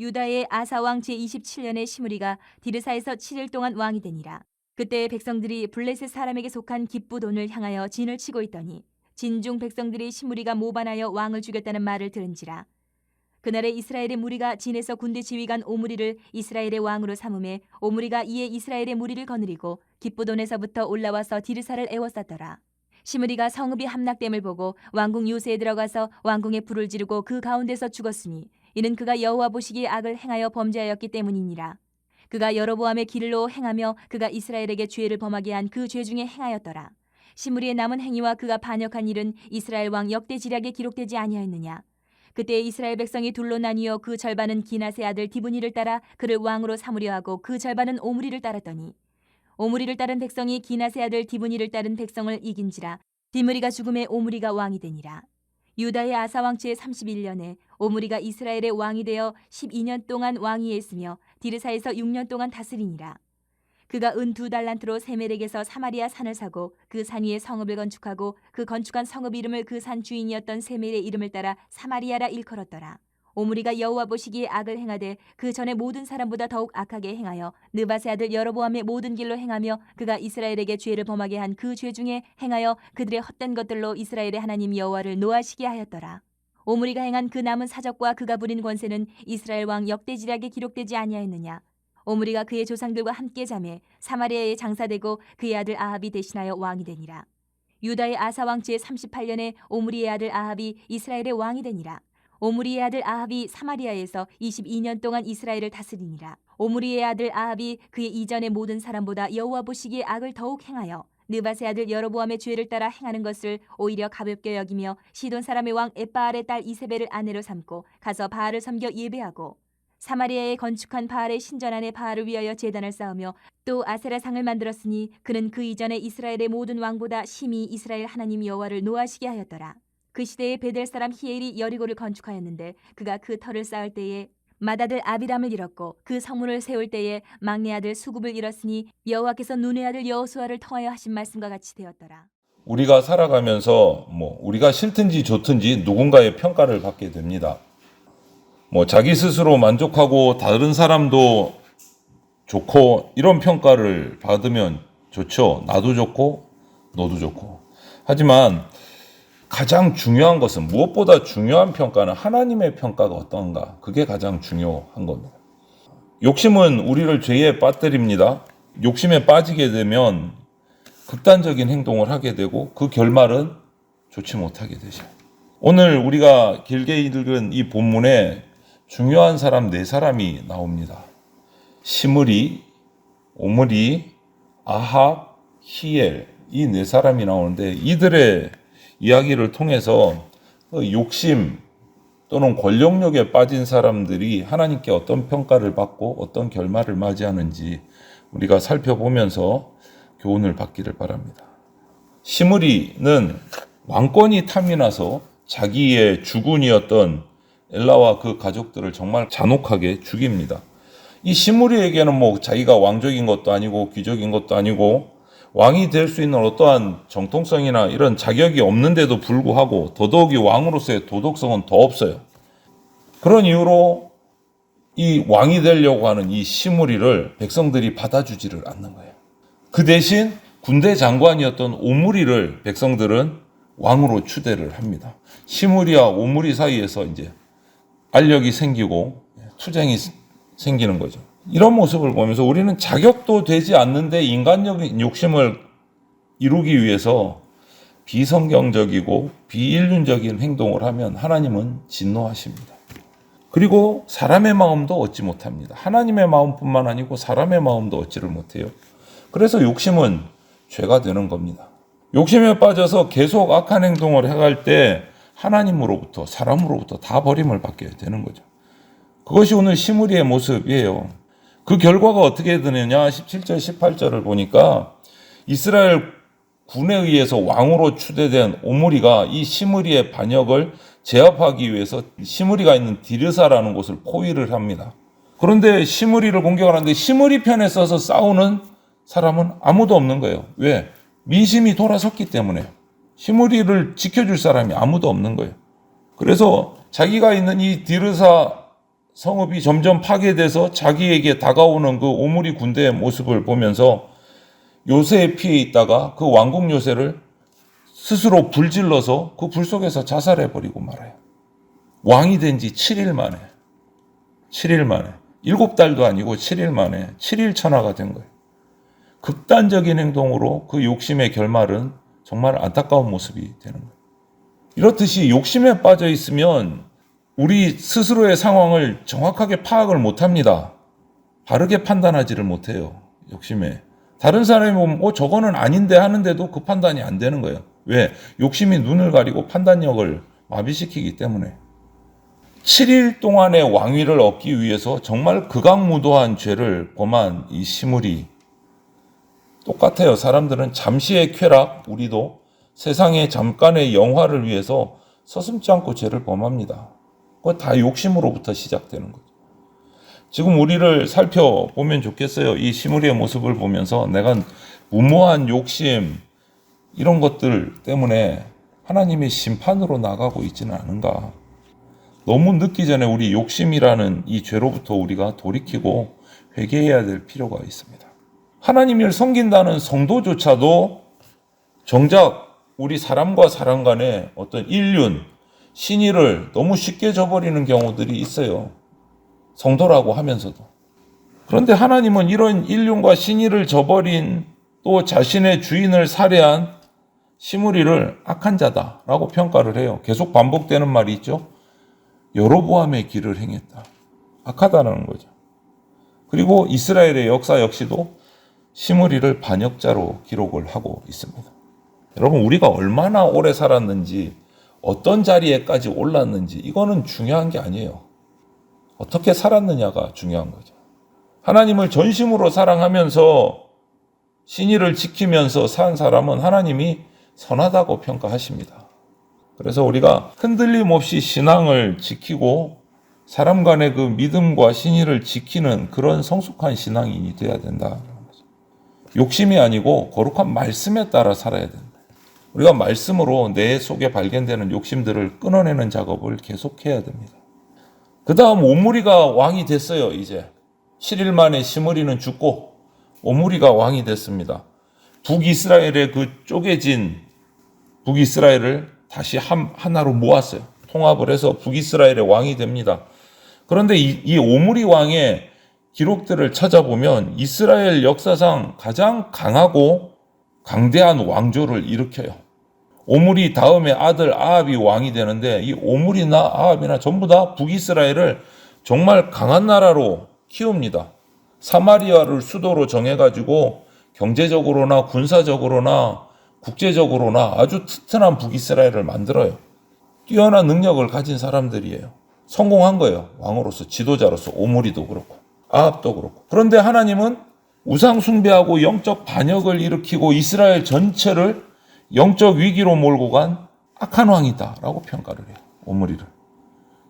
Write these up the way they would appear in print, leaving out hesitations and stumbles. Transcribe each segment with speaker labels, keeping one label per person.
Speaker 1: 유다의 아사왕 제27년에 시므리가 디르사에서 7일 동안 왕이 되니라. 그때 백성들이 블레셋 사람에게 속한 기쁘돈을 향하여 진을 치고 있더니 진중 백성들이 시므리가 모반하여 왕을 죽였다는 말을 들은지라. 그날에 이스라엘의 무리가 진에서 군대 지휘관 오므리를 이스라엘의 왕으로 삼음에 오므리가 이에 이스라엘의 무리를 거느리고 기쁘돈에서부터 올라와서 디르사를 에워쌌더라. 시므리가 성읍이 함락됨을 보고 왕궁 요새에 들어가서 왕궁에 불을 지르고 그 가운데서 죽었으니 이는 그가 여호와 보시기에 악을 행하여 범죄하였기 때문이니라. 그가 여로보암의 길로 행하며 그가 이스라엘에게 죄를 범하게 한 그 죄 중에 행하였더라. 시므리의 남은 행위와 그가 반역한 일은 이스라엘 왕 역대지략에 기록되지 아니하였느냐. 그때 이스라엘 백성이 둘로 나뉘어 그 절반은 기낫의 아들 디브니를 따라 그를 왕으로 삼으려 하고 그 절반은 오므리를 따랐더니 오므리를 따른 백성이 기낫의 아들 디브니를 따른 백성을 이긴지라. 디므리가 죽음에 오므리가 왕이 되니라. 유다의 아사왕 제31년에 오므리가 이스라엘의 왕이 되어 12년 동안 왕위했으며 디르사에서 6년 동안 다스리니라. 그가 은 2달란트로 세멜에게서 사마리아 산을 사고 그 산 위에 성읍을 건축하고 그 건축한 성읍 이름을 그 산 주인이었던 세멜의 이름을 따라 사마리아라 일컬었더라. 오므리가 여호와 보시기에 악을 행하되 그 전에 모든 사람보다 더욱 악하게 행하여 느밧의 아들 여로보암의 모든 길로 행하며 그가 이스라엘에게 죄를 범하게 한 그 죄 중에 행하여 그들의 헛된 것들로 이스라엘의 하나님 여호와를 노하시게 하였더라. 오므리가 행한 그 남은 사적과 그가 부린 권세는 이스라엘 왕 역대지략에 기록되지 아니하였느냐. 오므리가 그의 조상들과 함께 자매 사마리아에 장사되고 그의 아들 아합이 대신하여 왕이 되니라. 유다의 아사왕 제38년에 오므리의 아들 아합이 이스라엘의 왕이 되니라. 오므리의 아들 아합이 사마리아에서 22년 동안 이스라엘을 다스리니라. 오므리의 아들 아합이 그의 이전의 모든 사람보다 여호와 보시기에 악을 더욱 행하여 느밧의 아들 여로보암의 죄를 따라 행하는 것을 오히려 가볍게 여기며 시돈 사람의 왕 엣바알의 딸 이세벨을 아내로 삼고 가서 바알을 섬겨 예배하고 사마리아에 건축한 바알의 신전 안에 바알을 위하여 제단을 쌓으며 또 아세라상을 만들었으니 그는 그 이전에 이스라엘의 모든 왕보다 심히 이스라엘 하나님 여호와를 노하시게 하였더라. 그 시대에 베델 사람 히엘이 여리고를 건축하였는데 그가 그 터를 쌓을 때에 맏아들 아비람을 잃었고 그 성문을 세울 때에 막내 아들 수굽을 잃었으니 여호와께서 눈의 아들 여호수아를 통하여 하신 말씀과 같이 되었더라.
Speaker 2: 우리가 살아가면서 우리가 싫든지 좋든지 누군가의 평가를 받게 됩니다. 자기 스스로 만족하고 다른 사람도 좋고 이런 평가를 받으면 좋죠. 나도 좋고 너도 좋고. 하지만 가장 중요한 것은 무엇보다 중요한 평가는 하나님의 평가가 어떤가. 그게 가장 중요한 겁니다. 욕심은 우리를 죄에 빠뜨립니다. 욕심에 빠지게 되면 극단적인 행동을 하게 되고 그 결말은 좋지 못하게 되죠. 오늘 우리가 길게 읽은 이 본문에 중요한 사람 4사람이 나옵니다. 시므리, 오므리, 아합, 히엘 이 4사람이 나오는데 이들의 이야기를 통해서 욕심 또는 권력욕에 빠진 사람들이 하나님께 어떤 평가를 받고 어떤 결말을 맞이하는지 우리가 살펴보면서 교훈을 받기를 바랍니다. 시므리는 왕권이 탐이 나서 자기의 주군이었던 엘라와 그 가족들을 정말 잔혹하게 죽입니다. 이 시므리에게는 자기가 왕족인 것도 아니고 귀족인 것도 아니고 왕이 될 수 있는 어떠한 정통성이나 이런 자격이 없는데도 불구하고 더더욱이 왕으로서의 도덕성은 더 없어요. 그런 이유로 이 왕이 되려고 하는 이 시므리를 백성들이 받아주지를 않는 거예요. 그 대신 군대 장관이었던 오므리를 백성들은 왕으로 추대를 합니다. 시므리와 오므리 사이에서 이제 알력이 생기고 투쟁이 생기는 거죠. 이런 모습을 보면서 우리는 자격도 되지 않는데 인간적인 욕심을 이루기 위해서 비성경적이고 비인륜적인 행동을 하면 하나님은 진노하십니다. 그리고 사람의 마음도 얻지 못합니다. 하나님의 마음뿐만 아니고 사람의 마음도 얻지를 못해요. 그래서 욕심은 죄가 되는 겁니다. 욕심에 빠져서 계속 악한 행동을 해갈 때 하나님으로부터 사람으로부터 다 버림을 받게 되는 거죠. 그것이 오늘 시므리의 모습이에요. 그 결과가 어떻게 되느냐 17절 18절을 보니까 이스라엘 군에 의해서 왕으로 추대된 오므리가 이 시므리의 반역을 제압하기 위해서 시므리가 있는 디르사라는 곳을 포위를 합니다. 그런데 시므리를 공격하는데 시므리 편에 서서 싸우는 사람은 아무도 없는 거예요. 왜? 민심이 돌아섰기 때문에. 시므리를 지켜줄 사람이 아무도 없는 거예요. 그래서 자기가 있는 이 디르사 성읍이 점점 파괴돼서 자기에게 다가오는 그 오므리 군대의 모습을 보면서 요새의 피해 있다가 그 왕국 요새를 스스로 불질러서 그 불 속에서 자살해버리고 말아요. 왕이 된 지 7일 만에 7달도 아니고 7일 만에 7일 천하가 된 거예요. 극단적인 행동으로 그 욕심의 결말은 정말 안타까운 모습이 되는 거예요. 이렇듯이 욕심에 빠져 있으면 우리 스스로의 상황을 정확하게 파악을 못합니다. 바르게 판단하지를 못해요. 욕심에. 다른 사람이 보면 저거는 아닌데 하는데도 그 판단이 안 되는 거예요. 왜? 욕심이 눈을 가리고 판단력을 마비시키기 때문에. 7일 동안의 왕위를 얻기 위해서 정말 극악무도한 죄를 범한 이 시므리. 똑같아요. 사람들은 잠시의 쾌락, 우리도 세상의 잠깐의 영화를 위해서 서슴지 않고 죄를 범합니다. 그거 다 욕심으로부터 시작되는 거죠. 지금 우리를 살펴보면 좋겠어요. 이 시므리의 모습을 보면서 내가 무모한 욕심 이런 것들 때문에 하나님의 심판으로 나가고 있지는 않은가. 너무 늦기 전에 우리 욕심이라는 이 죄로부터 우리가 돌이키고 회개해야 될 필요가 있습니다. 하나님을 섬긴다는 성도조차도 정작 우리 사람과 사람 간의 어떤 인륜, 신의를 너무 쉽게 저버리는 경우들이 있어요. 성도라고 하면서도. 그런데 하나님은 이런 인륜과 신의를 저버린 또 자신의 주인을 살해한 시므리를 악한 자다라고 평가를 해요. 계속 반복되는 말이 있죠. 여로보암의 길을 행했다. 악하다는 거죠. 그리고 이스라엘의 역사 역시도 시므리를 반역자로 기록을 하고 있습니다. 여러분, 우리가 얼마나 오래 살았는지, 어떤 자리에까지 올랐는지 이거는 중요한 게 아니에요. 어떻게 살았느냐가 중요한 거죠. 하나님을 전심으로 사랑하면서 신의를 지키면서 산 사람은 하나님이 선하다고 평가하십니다. 그래서 우리가 흔들림 없이 신앙을 지키고 사람 간의 그 믿음과 신의를 지키는 그런 성숙한 신앙인이 되어야 된다. 욕심이 아니고 거룩한 말씀에 따라 살아야 된다. 우리가 말씀으로 내 속에 발견되는 욕심들을 끊어내는 작업을 계속해야 됩니다. 그 다음 오므리가 왕이 됐어요. 이제 7일 만에 시므리는 죽고 오므리가 왕이 됐습니다. 북이스라엘의 그 쪼개진 북이스라엘을 다시 하나로 모았어요. 통합을 해서 북이스라엘의 왕이 됩니다. 그런데 이 오므리 왕의 기록들을 찾아보면 이스라엘 역사상 가장 강하고 강대한 왕조를 일으켜요. 오므리 다음에 아들 아합이 왕이 되는데 이 오므리나 아합이나 전부 다 북이스라엘을 정말 강한 나라로 키웁니다. 사마리아를 수도로 정해가지고 경제적으로나 군사적으로나 국제적으로나 아주 튼튼한 북이스라엘을 만들어요. 뛰어난 능력을 가진 사람들이에요. 성공한 거예요. 왕으로서, 지도자로서. 오므리도 그렇고 아합도 그렇고. 그런데 하나님은 우상 숭배하고 영적 반역을 일으키고 이스라엘 전체를 영적 위기로 몰고 간 악한 왕이다라고 평가를 해요. 오므리를.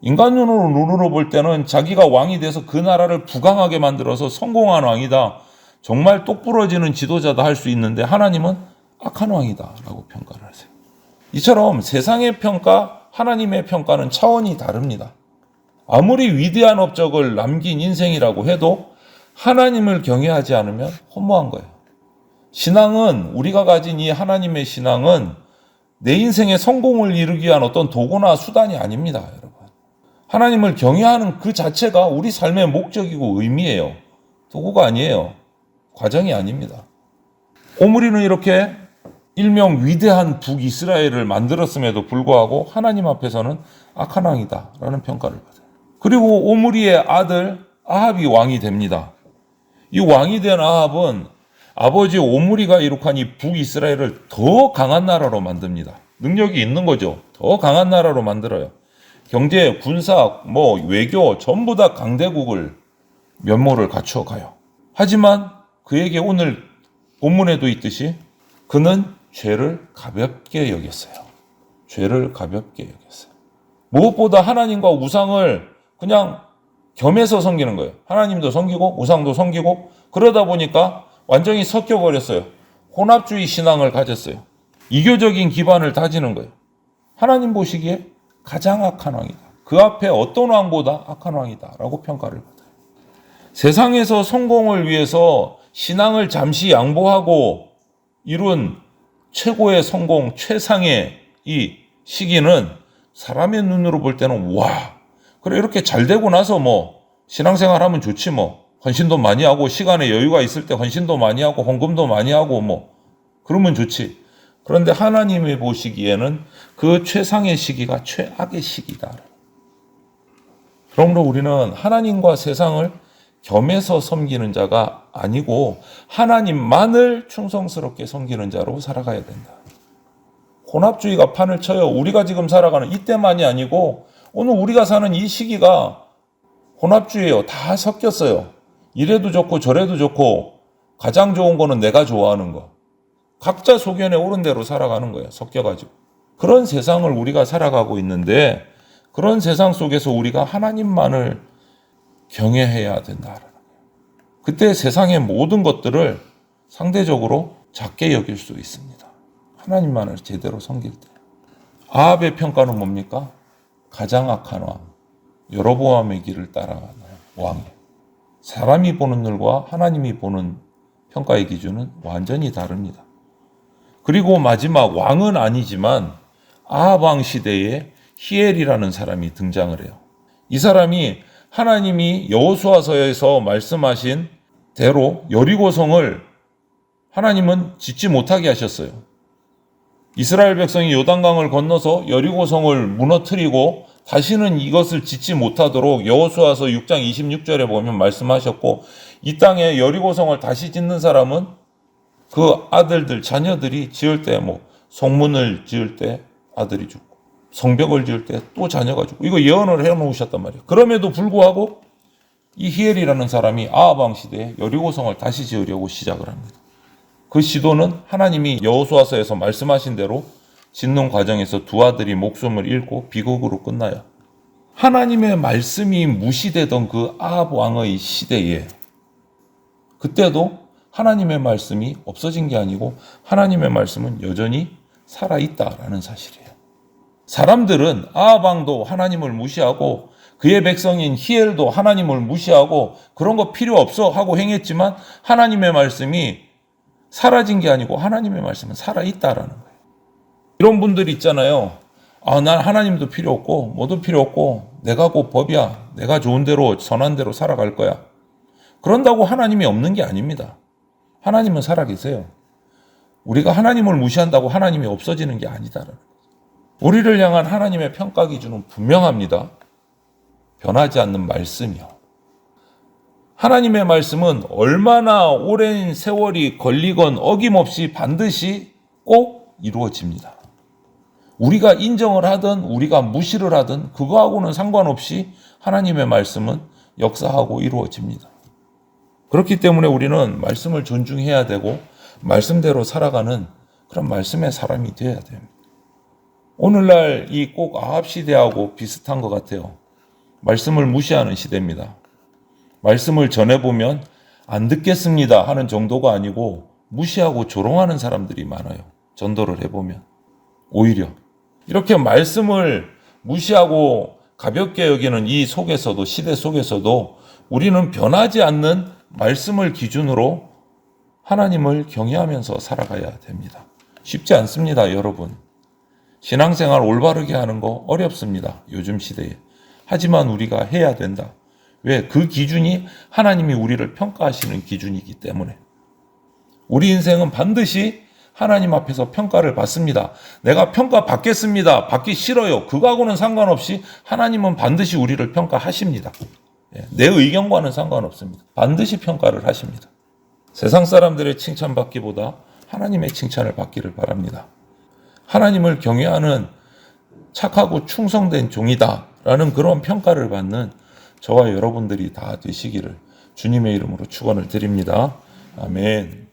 Speaker 2: 인간 눈으로 볼 때는 자기가 왕이 돼서 그 나라를 부강하게 만들어서 성공한 왕이다. 정말 똑부러지는 지도자다 할 수 있는데 하나님은 악한 왕이다라고 평가를 하세요. 이처럼 세상의 평가, 하나님의 평가는 차원이 다릅니다. 아무리 위대한 업적을 남긴 인생이라고 해도 하나님을 경외하지 않으면 허무한 거예요. 신앙은, 우리가 가진 이 하나님의 신앙은 내 인생의 성공을 이루기 위한 어떤 도구나 수단이 아닙니다, 여러분. 하나님을 경외하는 그 자체가 우리 삶의 목적이고 의미예요. 도구가 아니에요. 과정이 아닙니다. 오므리는 이렇게 일명 위대한 북이스라엘을 만들었음에도 불구하고 하나님 앞에서는 악한 왕이다라는 평가를 받아요. 그리고 오므리의 아들 아합이 왕이 됩니다. 이 왕이 된 아합은 아버지 오므리가 이룩한 이 북이스라엘을 더 강한 나라로 만듭니다. 능력이 있는 거죠. 더 강한 나라로 만들어요. 경제, 군사, 외교 전부 다 강대국을 면모를 갖춰가요. 하지만 그에게 오늘 본문에도 있듯이 그는 죄를 가볍게 여겼어요. 죄를 가볍게 여겼어요. 무엇보다 하나님과 우상을 그냥 겸해서 섬기는 거예요. 하나님도 섬기고 우상도 섬기고 그러다 보니까 완전히 섞여버렸어요. 혼합주의 신앙을 가졌어요. 이교적인 기반을 다지는 거예요. 하나님 보시기에 가장 악한 왕이다. 그 앞에 어떤 왕보다 악한 왕이다라고 평가를 받아요. 세상에서 성공을 위해서 신앙을 잠시 양보하고 이룬 최고의 성공, 최상의 이 시기는 사람의 눈으로 볼 때는 와, 그래 이렇게 잘 되고 나서 뭐 신앙생활 하면 좋지 뭐. 헌신도 많이 하고 시간에 여유가 있을 때 헌신도 많이 하고 헌금도 많이 하고 뭐 그러면 좋지. 그런데 하나님이 보시기에는 그 최상의 시기가 최악의 시기다. 그러므로 우리는 하나님과 세상을 겸해서 섬기는 자가 아니고 하나님만을 충성스럽게 섬기는 자로 살아가야 된다. 혼합주의가 판을 쳐요. 우리가 지금 살아가는 이때만이 아니고 오늘 우리가 사는 이 시기가 혼합주의예요. 다 섞였어요. 이래도 좋고 저래도 좋고 가장 좋은 거는 내가 좋아하는 거. 각자 소견에 옳은 대로 살아가는 거예요. 섞여가지고. 그런 세상을 우리가 살아가고 있는데 그런 세상 속에서 우리가 하나님만을 경외해야 된다. 그때 세상의 모든 것들을 상대적으로 작게 여길 수 있습니다. 하나님만을 제대로 섬길 때. 아합의 평가는 뭡니까? 가장 악한 왕. 여로보암의 길을 따라가는 왕이에요. 사람이 보는 눈과 하나님이 보는 평가의 기준은 완전히 다릅니다. 그리고 마지막 왕은 아니지만 아합 왕 시대에 히엘이라는 사람이 등장을 해요. 이 사람이 하나님이 여호수아서에서 말씀하신 대로 여리고성을 하나님은 짓지 못하게 하셨어요. 이스라엘 백성이 요단강을 건너서 여리고성을 무너뜨리고 다시는 이것을 짓지 못하도록 여호수아서 6장 26절에 보면 말씀하셨고 이 땅에 여리고성을 다시 짓는 사람은 그 아들들, 자녀들이 지을 때 뭐 성문을 지을 때 아들이 죽고 성벽을 지을 때 또 자녀가 죽고 이거 예언을 해놓으셨단 말이에요. 그럼에도 불구하고 이 히엘이라는 사람이 아합 왕 시대에 여리고성을 다시 지으려고 시작을 합니다. 그 시도는 하나님이 여호수아서에서 말씀하신 대로 짓는 과정에서 두 아들이 목숨을 잃고 비극으로 끝나요. 하나님의 말씀이 무시되던 그 아합 왕의 시대에 그때도 하나님의 말씀이 없어진 게 아니고 하나님의 말씀은 여전히 살아있다라는 사실이에요. 사람들은 아합 왕도 하나님을 무시하고 그의 백성인 히엘도 하나님을 무시하고 그런 거 필요 없어 하고 행했지만 하나님의 말씀이 사라진 게 아니고 하나님의 말씀은 살아있다라는 거예요. 이런 분들이 있잖아요. 난 하나님도 필요 없고 뭐도 필요 없고 내가 곧 법이야. 내가 좋은 대로 선한 대로 살아갈 거야. 그런다고 하나님이 없는 게 아닙니다. 하나님은 살아계세요. 우리가 하나님을 무시한다고 하나님이 없어지는 게 아니다라는 거죠. 우리를 향한 하나님의 평가 기준은 분명합니다. 변하지 않는 말씀이요. 하나님의 말씀은 얼마나 오랜 세월이 걸리건 어김없이 반드시 꼭 이루어집니다. 우리가 인정을 하든 우리가 무시를 하든 그거하고는 상관없이 하나님의 말씀은 역사하고 이루어집니다. 그렇기 때문에 우리는 말씀을 존중해야 되고 말씀대로 살아가는 그런 말씀의 사람이 되어야 됩니다. 오늘날 이 꼭 아합 시대하고 비슷한 것 같아요. 말씀을 무시하는 시대입니다. 말씀을 전해보면 안 듣겠습니다 하는 정도가 아니고 무시하고 조롱하는 사람들이 많아요. 전도를 해보면. 오히려 이렇게 말씀을 무시하고 가볍게 여기는 이 속에서도 시대 속에서도 우리는 변하지 않는 말씀을 기준으로 하나님을 경외하면서 살아가야 됩니다. 쉽지 않습니다, 여러분. 신앙생활 올바르게 하는 거 어렵습니다. 요즘 시대에. 하지만 우리가 해야 된다. 왜? 그 기준이 하나님이 우리를 평가하시는 기준이기 때문에. 우리 인생은 반드시 하나님 앞에서 평가를 받습니다. 내가 평가 받겠습니다. 받기 싫어요. 그거하고는 상관없이 하나님은 반드시 우리를 평가하십니다. 내 의견과는 상관없습니다. 반드시 평가를 하십니다. 세상 사람들의 칭찬받기보다 하나님의 칭찬을 받기를 바랍니다. 하나님을 경외하는 착하고 충성된 종이다 라는 그런 평가를 받는 저와 여러분들이 다 되시기를 주님의 이름으로 축원을 드립니다. 아멘.